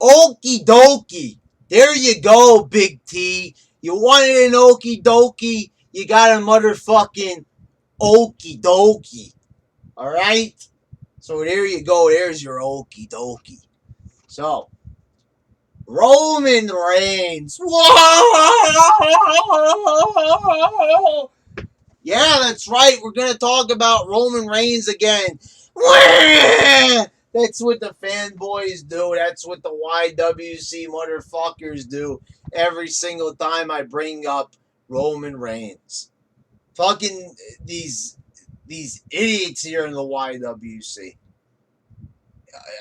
Okie dokie. There you go, Big T. You wanted an okie dokie, you got a motherfucking okie dokie. Alright? So there you go. There's your okie dokie. So, Roman Reigns. Whoa! Yeah, that's right. We're going to talk about Roman Reigns again. That's what the fanboys do. That's what the YWC motherfuckers do every single time I bring up Roman Reigns. Fucking these idiots here in the YWC.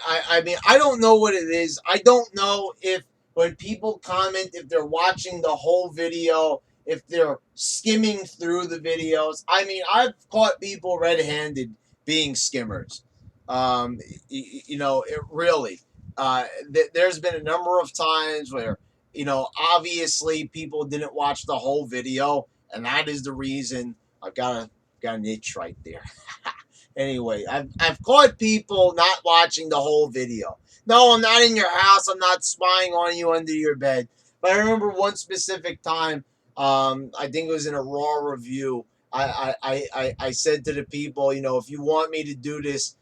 I mean, I don't know what it is. I don't know if when people comment, if they're watching the whole video, if they're skimming through the videos. I mean, I've caught people red-handed being skimmers. It really. There's been a number of times where, obviously people didn't watch the whole video, and that is the reason I've got an itch right there. Anyway, I've caught people not watching the whole video. No, I'm not in your house. I'm not spying on you under your bed. But I remember one specific time. I think it was in a Raw review. I said to the people, if you want me to do this,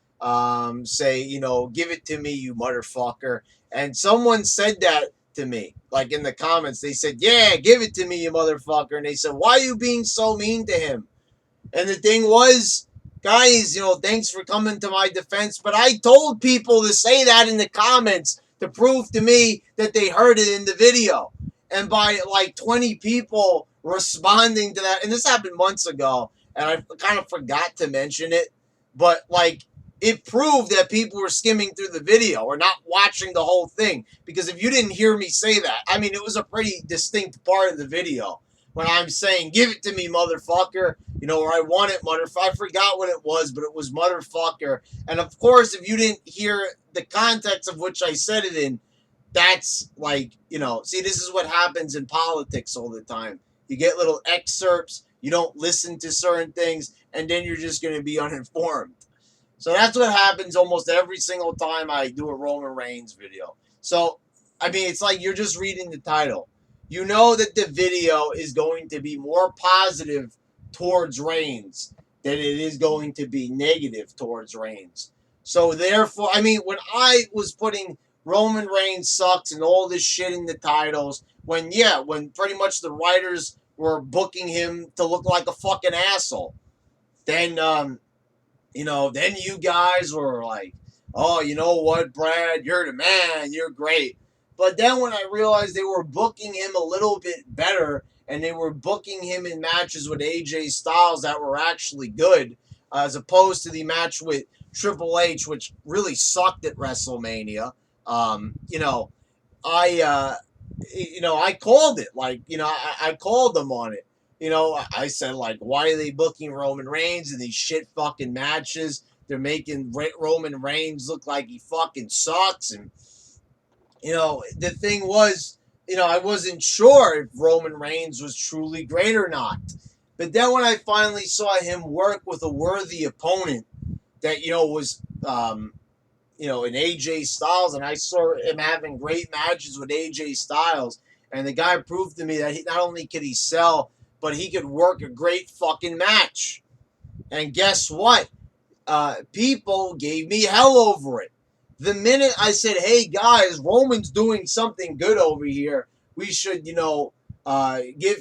say, give it to me, you motherfucker. And someone said that to me, like in the comments. They said, yeah, give it to me, you motherfucker. And they said, why are you being so mean to him? And the thing was, guys, thanks for coming to my defense, but I told people to say that in the comments to prove to me that they heard it in the video. And by like 20 people responding to that, and this happened months ago, and I kind of forgot to mention it, but like it proved that people were skimming through the video or not watching the whole thing. Because if you didn't hear me say that, I mean, it was a pretty distinct part of the video when I'm saying, give it to me, motherfucker, or I want it, motherfucker. I forgot what it was, but it was motherfucker. And of course, if you didn't hear the context of which I said it in, that's like, see, this is what happens in politics all the time. You get little excerpts, you don't listen to certain things, and then you're just going to be uninformed. So that's what happens almost every single time I do a Roman Reigns video. So, I mean, it's like you're just reading the title. You know that the video is going to be more positive towards Reigns than it is going to be negative towards Reigns. So therefore, I mean, when I was putting Roman Reigns sucks and all this shit in the titles, when pretty much the writers were booking him to look like a fucking asshole, then, then you guys were like, oh, you know what, Brad, you're the man, you're great. But then when I realized they were booking him a little bit better, and they were booking him in matches with AJ Styles that were actually good, as opposed to the match with Triple H, which really sucked at WrestleMania. I called it. Like, I called them on it. I said, like, why are they booking Roman Reigns in these shit fucking matches? They're making Roman Reigns look like he fucking sucks, and the thing was, I wasn't sure if Roman Reigns was truly great or not. But then when I finally saw him work with a worthy opponent that, was, in AJ Styles, and I saw him having great matches with AJ Styles, and the guy proved to me that not only could he sell, but he could work a great fucking match. And guess what? People gave me hell over it. The minute I said, hey, guys, Roman's doing something good over here, we should, give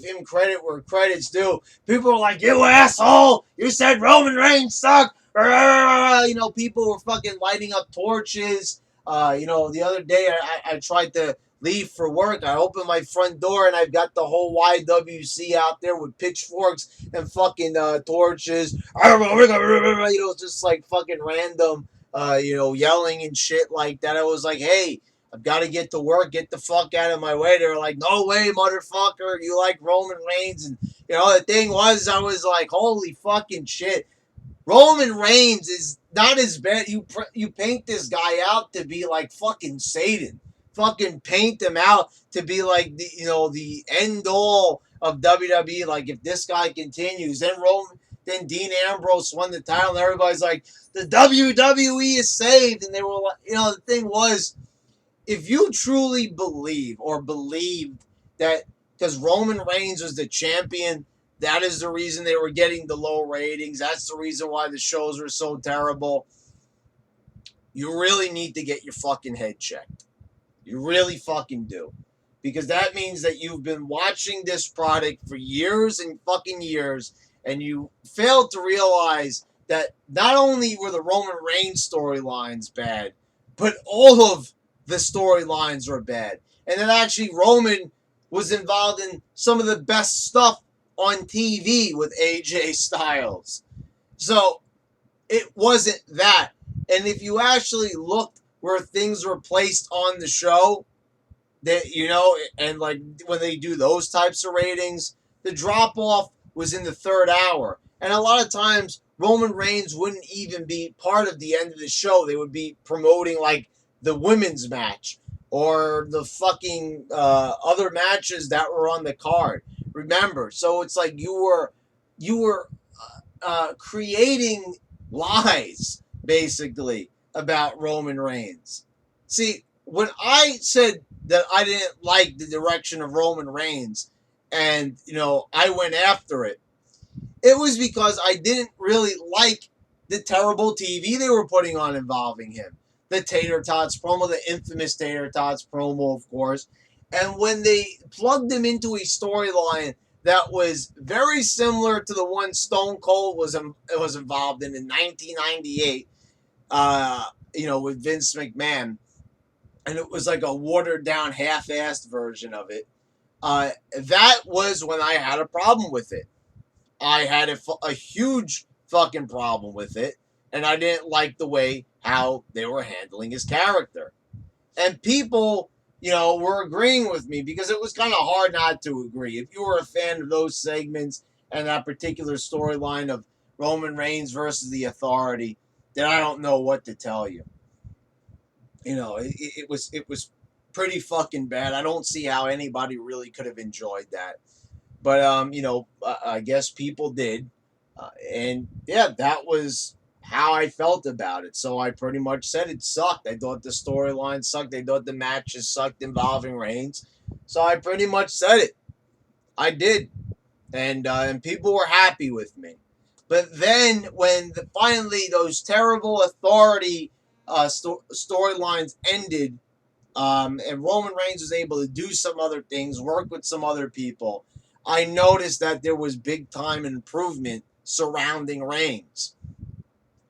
him credit where credit's due. People were like, you asshole, you said Roman Reigns sucked. People were fucking lighting up torches. The other day I tried to leave for work. I opened my front door and I've got the whole YWC out there with pitchforks and fucking torches. Just like fucking random. Yelling and shit like that. I was like, hey, I've got to get to work. Get the fuck out of my way. They were like, no way, motherfucker. You like Roman Reigns. And, the thing was, I was like, holy fucking shit. Roman Reigns is not as bad. You paint this guy out to be like fucking Satan. Fucking paint him out to be like the end all of WWE. Like, if this guy continues, then Dean Ambrose won the title, and everybody's like, the WWE is saved. And they were like, the thing was, if you truly believe or believed that because Roman Reigns was the champion, that is the reason they were getting the low ratings, that's the reason why the shows were so terrible, you really need to get your fucking head checked. You really fucking do. Because that means that you've been watching this product for years and fucking years, and you failed to realize that not only were the Roman Reigns storylines bad, but all of the storylines were bad. And then actually Roman was involved in some of the best stuff on TV with AJ Styles. So it wasn't that. And if you actually looked where things were placed on the show, that and like when they do those types of ratings, the drop off was in the third hour, and a lot of times Roman Reigns wouldn't even be part of the end of the show. They would be promoting like the women's match or the fucking other matches that were on the card. Remember, so it's like you were creating lies basically about Roman Reigns. See, when I said that I didn't like the direction of Roman Reigns and, I went after it, it was because I didn't really like the terrible TV they were putting on involving him. The Tater Tots promo, the infamous Tater Tots promo, of course. And when they plugged him into a storyline that was very similar to the one Stone Cold was involved in 1998, with Vince McMahon, and it was like a watered down, half-assed version of it. That was when I had a problem with it. I had a huge fucking problem with it, and I didn't like the way how they were handling his character. And people, were agreeing with me because it was kind of hard not to agree. If you were a fan of those segments and that particular storyline of Roman Reigns versus the Authority, then I don't know what to tell you. It was pretty fucking bad. I don't see how anybody really could have enjoyed that. But I guess people did, and yeah, that was how I felt about it. So I pretty much said it sucked. I thought the storyline sucked. I thought the matches sucked involving Reigns. So I pretty much said it. I did, and people were happy with me. But then when finally those terrible Authority storylines ended, and Roman Reigns was able to do some other things, work with some other people, I noticed that there was big time improvement surrounding Reigns.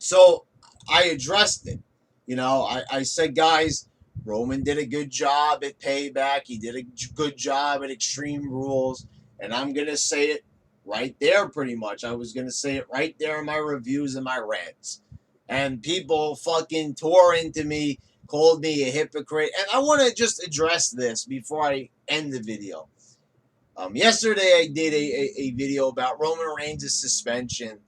So I addressed it. I said, guys, Roman did a good job at Payback. He did a good job at Extreme Rules. And I'm going to say it right there pretty much. I was going to say it right there in my reviews and my rants. And people fucking tore into me, called me a hypocrite. And I want to just address this before I end the video. Yesterday I did a video about Roman Reigns' suspension,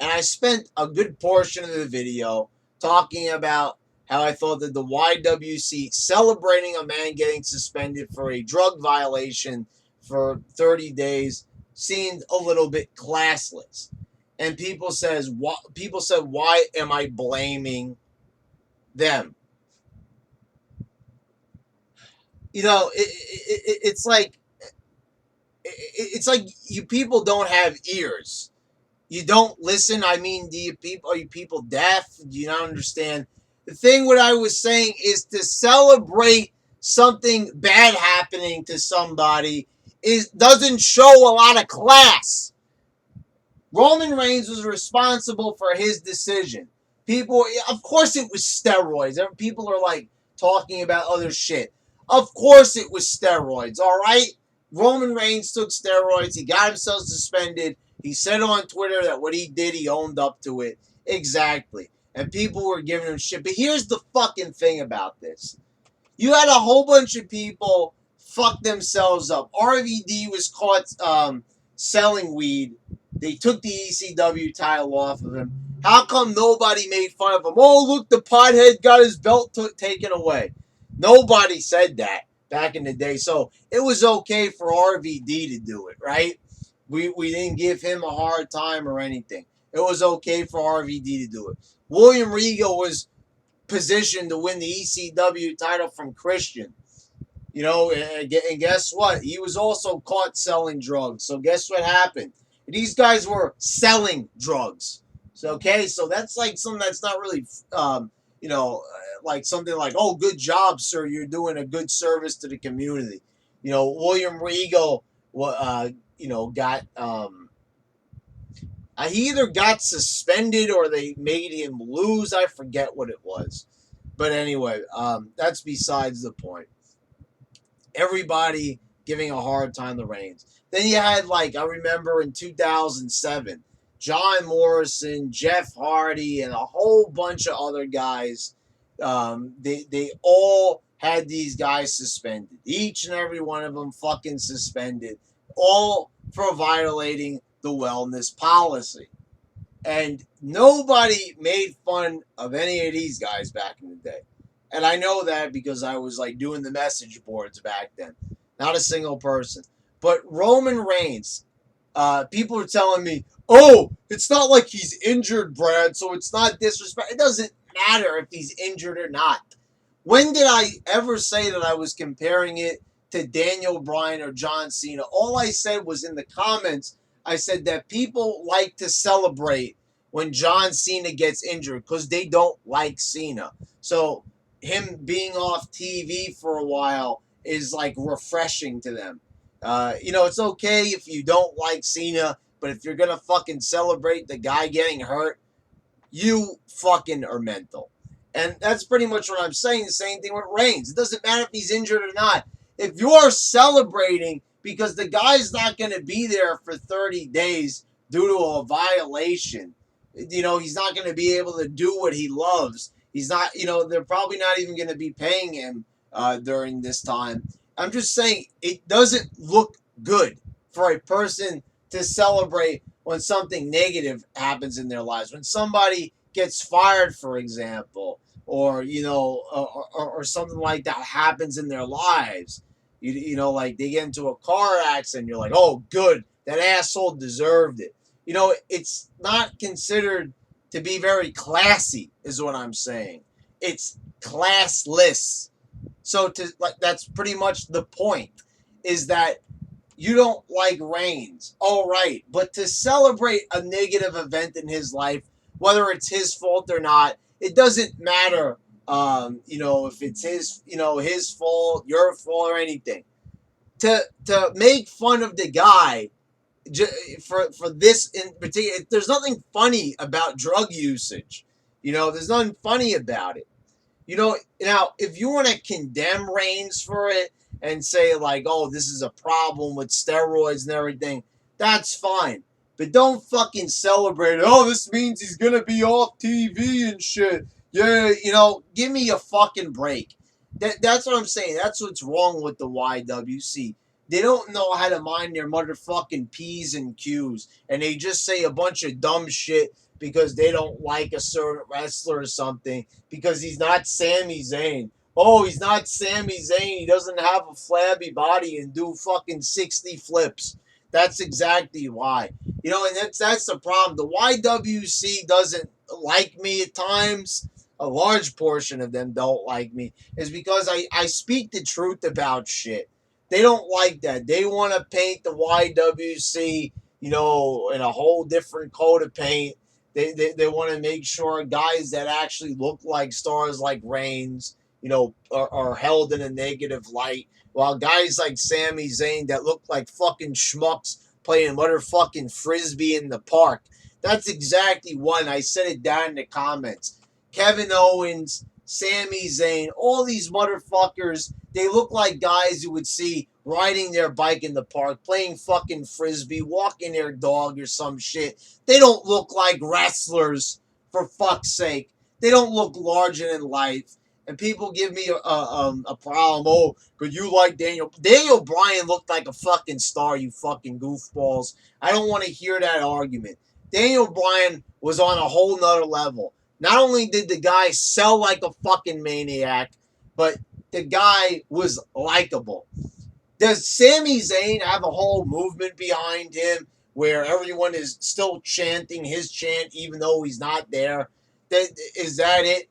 and I spent a good portion of the video talking about how I thought that the YWC celebrating a man getting suspended for a drug violation for 30 days seemed a little bit classless. And people said, why am I blaming them? It's like you people don't have ears. You don't listen. I mean, are you people deaf? Do you not understand? The thing what I was saying is to celebrate something bad happening to somebody doesn't show a lot of class. Roman Reigns was responsible for his decision. People, of course it was steroids. People are like talking about other shit. Of course it was steroids, all right? Roman Reigns took steroids. He got himself suspended. He said on Twitter that what he did, he owned up to it. Exactly. And people were giving him shit. But here's the fucking thing about this. You had a whole bunch of people fuck themselves up. RVD was caught selling weed. They took the ECW title off of him. How come nobody made fun of him? Oh, look, the pothead got his belt taken away. Nobody said that back in the day. So it was okay for RVD to do it, right? We didn't give him a hard time or anything. It was okay for RVD to do it. William Regal was position to win the ECW title from Christian. You know, and guess what? He was also caught selling drugs. So guess what happened? These guys were selling drugs. So okay, so that's like something that's not really, like something like, oh, good job, sir. You're doing a good service to the community. You know, William Regal, got he either got suspended or they made him lose. I forget what it was, but anyway, that's besides the point. Everybody giving a hard time to Reigns. Then you had, like, I remember in 2007, John Morrison, Jeff Hardy, and a whole bunch of other guys. They all had these guys suspended. Each and every one of them fucking suspended. All for violating the wellness policy. And nobody made fun of any of these guys back in the day. And I know that because I was like doing the message boards back then. Not a single person. But Roman Reigns, people are telling me, oh, it's not like he's injured, Brad, so it's not disrespect. It doesn't matter if he's injured or not. When did I ever say that I was comparing it to Daniel Bryan or John Cena? All I said was in the comments, I said that people like to celebrate when John Cena gets injured because they don't like Cena. So him being off TV for a while is like refreshing to them. It's okay if you don't like Cena, but if you're gonna fucking celebrate the guy getting hurt, you fucking are mental. And that's pretty much what I'm saying. The same thing with Reigns. It doesn't matter if he's injured or not. If you're celebrating because the guy's not going to be there for 30 days due to a violation, he's not going to be able to do what he loves. He's not, they're probably not even going to be paying him during this time. I'm just saying it doesn't look good for a person to celebrate when something negative happens in their lives. When somebody gets fired, for example, or something like that happens in their lives. Like they get into a car accident, you're like, oh, good, that asshole deserved it. It's not considered to be very classy, is what I'm saying. It's classless. So that's pretty much the point, is that you don't like Reigns, all right, but to celebrate a negative event in his life, whether it's his fault or not, it doesn't matter. If it's his fault, your fault, or anything. To make fun of the guy for this in particular, there's nothing funny about drug usage. There's nothing funny about it. Now if you want to condemn Reigns for it and say like, oh, this is a problem with steroids and everything, that's fine. But don't fucking celebrate it. Oh, this means he's going to be off TV and shit. Yeah, give me a fucking break. That's what I'm saying. That's what's wrong with the YWC. They don't know how to mind their motherfucking P's and Q's. And they just say a bunch of dumb shit because they don't like a certain wrestler or something. Because he's not Sami Zayn. Oh, he's not Sami Zayn. He doesn't have a flabby body and do fucking 60 flips. That's exactly why. And that's the problem. The YWC doesn't like me at times. A large portion of them don't like me. Is because I speak the truth about shit. They don't like that. They want to paint the YWC, in a whole different coat of paint. They want to make sure guys that actually look like stars like Reigns, are held in a negative light. While guys like Sami Zayn that look like fucking schmucks playing motherfucking frisbee in the park. That's exactly one. I said it down in the comments. Kevin Owens, Sami Zayn, all these motherfuckers, they look like guys you would see riding their bike in the park, playing fucking frisbee, walking their dog or some shit. They don't look like wrestlers, for fuck's sake. They don't look larger than life. And people give me a problem. Oh, but you like Daniel. Daniel Bryan looked like a fucking star, you fucking goofballs. I don't want to hear that argument. Daniel Bryan was on a whole nother level. Not only did the guy sell like a fucking maniac, but the guy was likable. Does Sami Zayn have a whole movement behind him where everyone is still chanting his chant even though he's not there? Is that it?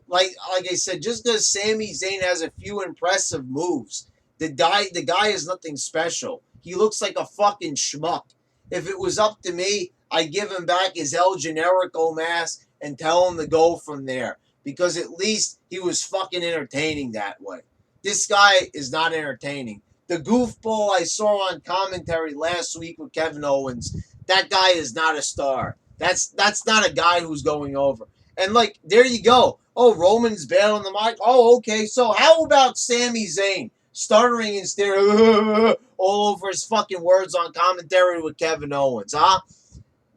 like I said, just because Sami Zayn has a few impressive moves, the guy is nothing special. He looks like a fucking schmuck. If it was up to me, I'd give him back his El Generico mask and tell him to go from there. Because at least he was fucking entertaining that way. This guy is not entertaining. The goofball I saw on commentary last week with Kevin Owens, that guy is not a star. That's not a guy who's going over. And like, there you go. Oh, Roman's bad on the mic. Oh, okay. So how about Sami Zayn stuttering and staring all over his fucking words on commentary with Kevin Owens, huh?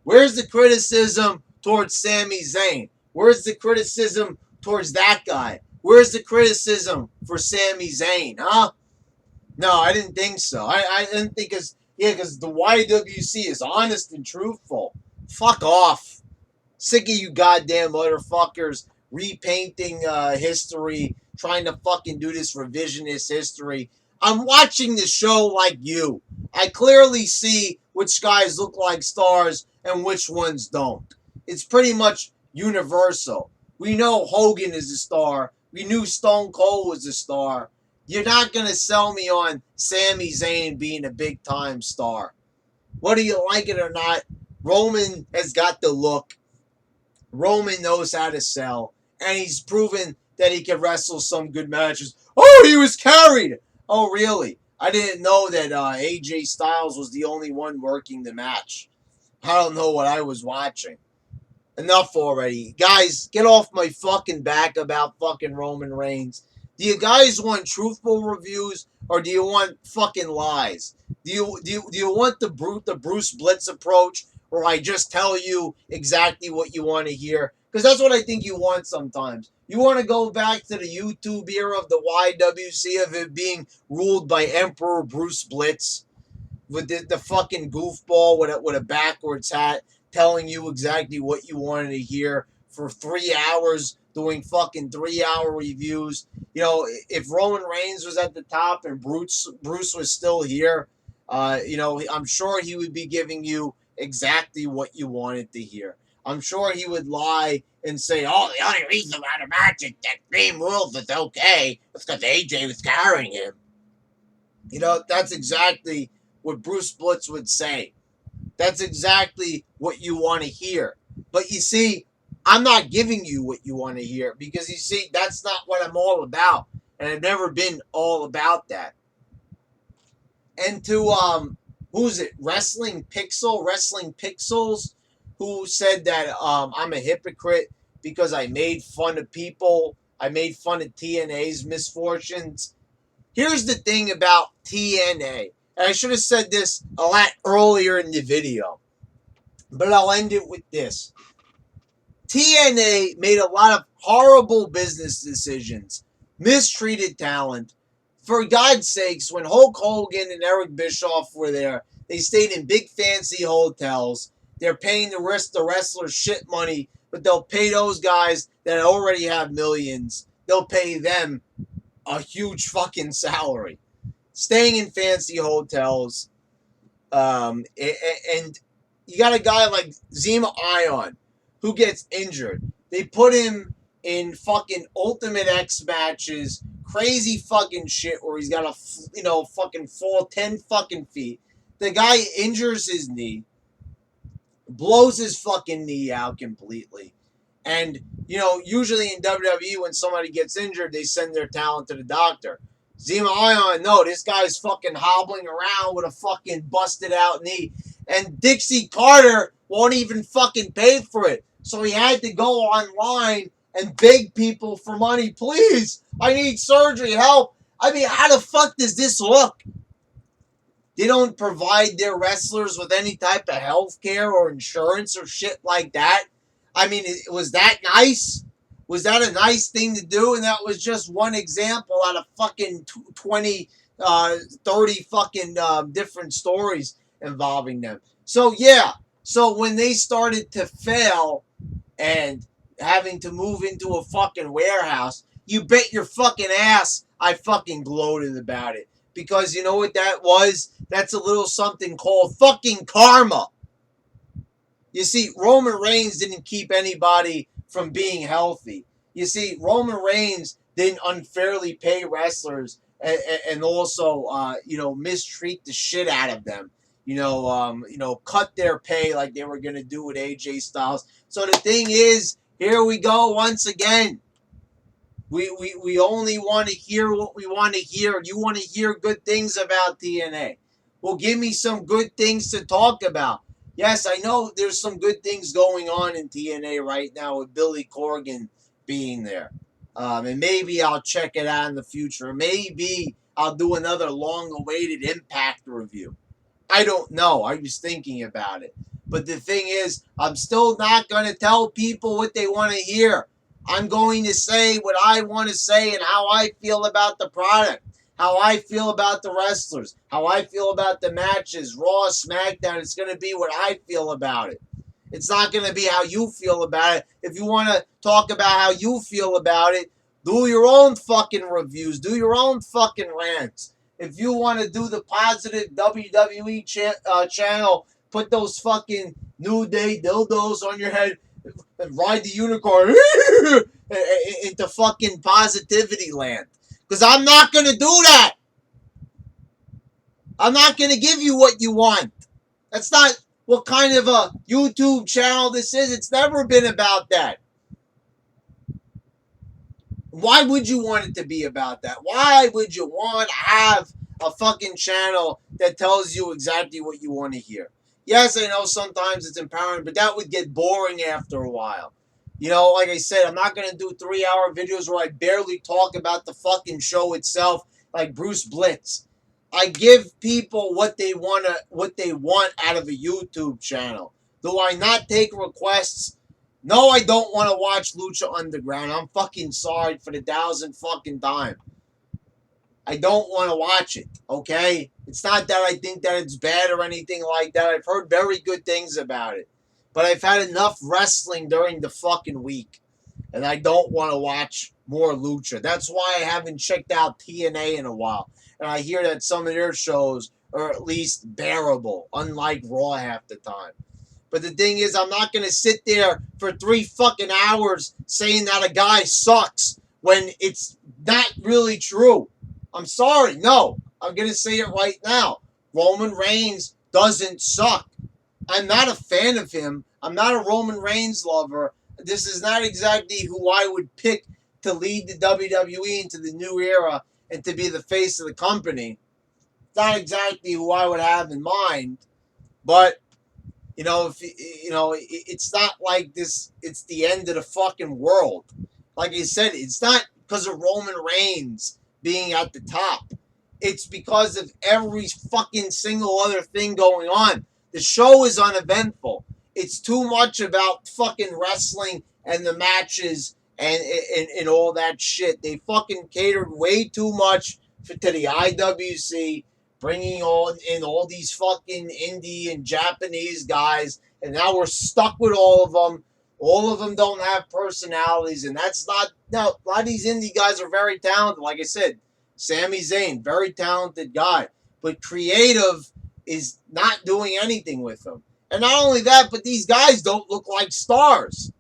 Where's the criticism towards Sami Zayn? Where's the criticism towards that guy? Where's the criticism for Sami Zayn, huh? No, I didn't think so. I didn't think because the YWC is honest and truthful. Fuck off. Sick of you goddamn motherfuckers repainting history, trying to fucking do this revisionist history. I'm watching the show like you. I clearly see which guys look like stars and which ones don't. It's pretty much universal. We know Hogan is a star. We knew Stone Cold was a star. You're not going to sell me on Sami Zayn being a big-time star. Whether you like it or not, Roman has got the look. Roman knows how to sell. And he's proven that he can wrestle some good matches. Oh, he was carried! Oh, really? I didn't know that AJ Styles was the only one working the match. I don't know what I was watching. Enough already. Guys, get off my fucking back about fucking Roman Reigns. Do you guys want truthful reviews or do you want fucking lies? Do you want the Bruce Blitz approach where I just tell you exactly what you want to hear? Because that's what I think you want sometimes. You want to go back to the YouTube era of the YWC of it being ruled by Emperor Bruce Blitz with the fucking goofball with a backwards hat telling you exactly what you wanted to hear for 3 hours doing fucking 3-hour reviews. You know, if Roman Reigns was at the top and Bruce was still here, I'm sure he would be giving you exactly what you wanted to hear. I'm sure he would lie and say, oh, the only reason why the match is that Extreme Rules is okay is because AJ was carrying him. You know, that's exactly what Bruce Blitz would say. That's exactly what you want to hear. But you see, I'm not giving you what you want to hear because you see, that's not what I'm all about. And I've never been all about that. And to, who's it? Wrestling Pixels, who said that I'm a hypocrite because I made fun of people. I made fun of TNA's misfortunes. Here's the thing about TNA. And I should have said this a lot earlier in the video. But I'll end it with this. TNA made a lot of horrible business decisions. Mistreated talent. For God's sakes, when Hulk Hogan and Eric Bischoff were there, they stayed in big fancy hotels. They're paying the wrestlers shit money, but they'll pay those guys that already have millions. They'll pay them a huge fucking salary. Staying in fancy hotels. And you got a guy like Zema Ion who gets injured. They put him in fucking Ultimate X matches, crazy fucking shit where he's got to, fucking fall 10 fucking feet. The guy injures his knee, blows his fucking knee out completely. And, usually in WWE when somebody gets injured, they send their talent to the doctor. Zema Ion, no, this guy's fucking hobbling around with a fucking busted out knee. And Dixie Carter won't even fucking pay for it. So he had to go online and beg people for money. Please, I need surgery, help. I mean, how the fuck does this look? They don't provide their wrestlers with any type of health care or insurance or shit like that. I mean, was that nice? Was that a nice thing to do? And that was just one example out of fucking 20, 30 fucking different stories involving them. So, yeah. So, when they started to fail and having to move into a fucking warehouse, you bet your fucking ass I fucking gloated about it. Because you know what that was? That's a little something called fucking karma. You see, Roman Reigns didn't keep anybody from being healthy. You see, Roman Reigns didn't unfairly pay wrestlers and also, mistreat the shit out of them. Cut their pay like they were gonna do with AJ Styles. So the thing is, here we go once again. We only want to hear what we want to hear. You want to hear good things about TNA. Well, give me some good things to talk about. Yes, I know there's some good things going on in TNA right now with Billy Corgan being there. And maybe I'll check it out in the future. Maybe I'll do another long-awaited Impact review. I don't know. I was thinking about it. But the thing is, I'm still not going to tell people what they want to hear. I'm going to say what I want to say and how I feel about the product, how I feel about the wrestlers, how I feel about the matches, Raw, SmackDown. It's going to be what I feel about it. It's not going to be how you feel about it. If you want to talk about how you feel about it, do your own fucking reviews. Do your own fucking rants. If you want to do the positive WWE channel, put those fucking New Day dildos on your head and ride the unicorn into fucking positivity land. Because I'm not going to do that. I'm not going to give you what you want. That's not what kind of a YouTube channel this is. It's never been about that. Why would you want it to be about that? Why would you want to have a fucking channel that tells you exactly what you want to hear? Yes, I know sometimes it's empowering, but that would get boring after a while. Like I said, I'm not going to do 3-hour videos where I barely talk about the fucking show itself like Bruce Blitz. I give people what they want out of a YouTube channel. Do I not take requests? No, I don't want to watch Lucha Underground. I'm fucking sorry for the 1,000th fucking time. I don't want to watch it, okay? It's not that I think that it's bad or anything like that. I've heard very good things about it. But I've had enough wrestling during the fucking week. And I don't want to watch more Lucha. That's why I haven't checked out TNA in a while. And I hear that some of their shows are at least bearable, unlike Raw half the time. But the thing is, I'm not going to sit there for 3 fucking hours saying that a guy sucks when it's not really true. I'm sorry. No, I'm going to say it right now. Roman Reigns doesn't suck. I'm not a fan of him. I'm not a Roman Reigns lover. This is not exactly who I would pick to lead the WWE into the new era and to be the face of the company. It's not exactly who I would have in mind. But it's not like this. It's the end of the fucking world. Like I said, it's not because of Roman Reigns being at the top. It's because of every fucking single other thing going on. The show is uneventful. It's too much about fucking wrestling and the matches and all that shit. They fucking catered way too much to the YWC, bringing in all these fucking indie and Japanese guys, and now we're stuck with all of them. All of them don't have personalities, and that's not. Now, a lot of these indie guys are very talented. Like I said, Sami Zayn, very talented guy, but creative is not doing anything with them. And not only that, but these guys don't look like stars.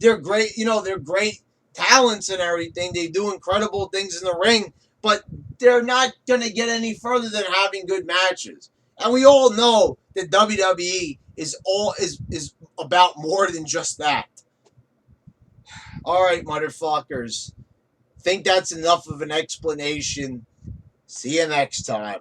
They're great, they're great talents and everything. They do incredible things in the ring, but they're not going to get any further than having good matches. And we all know that WWE is about more than just that. All right, motherfuckers. Think that's enough of an explanation. See you next time.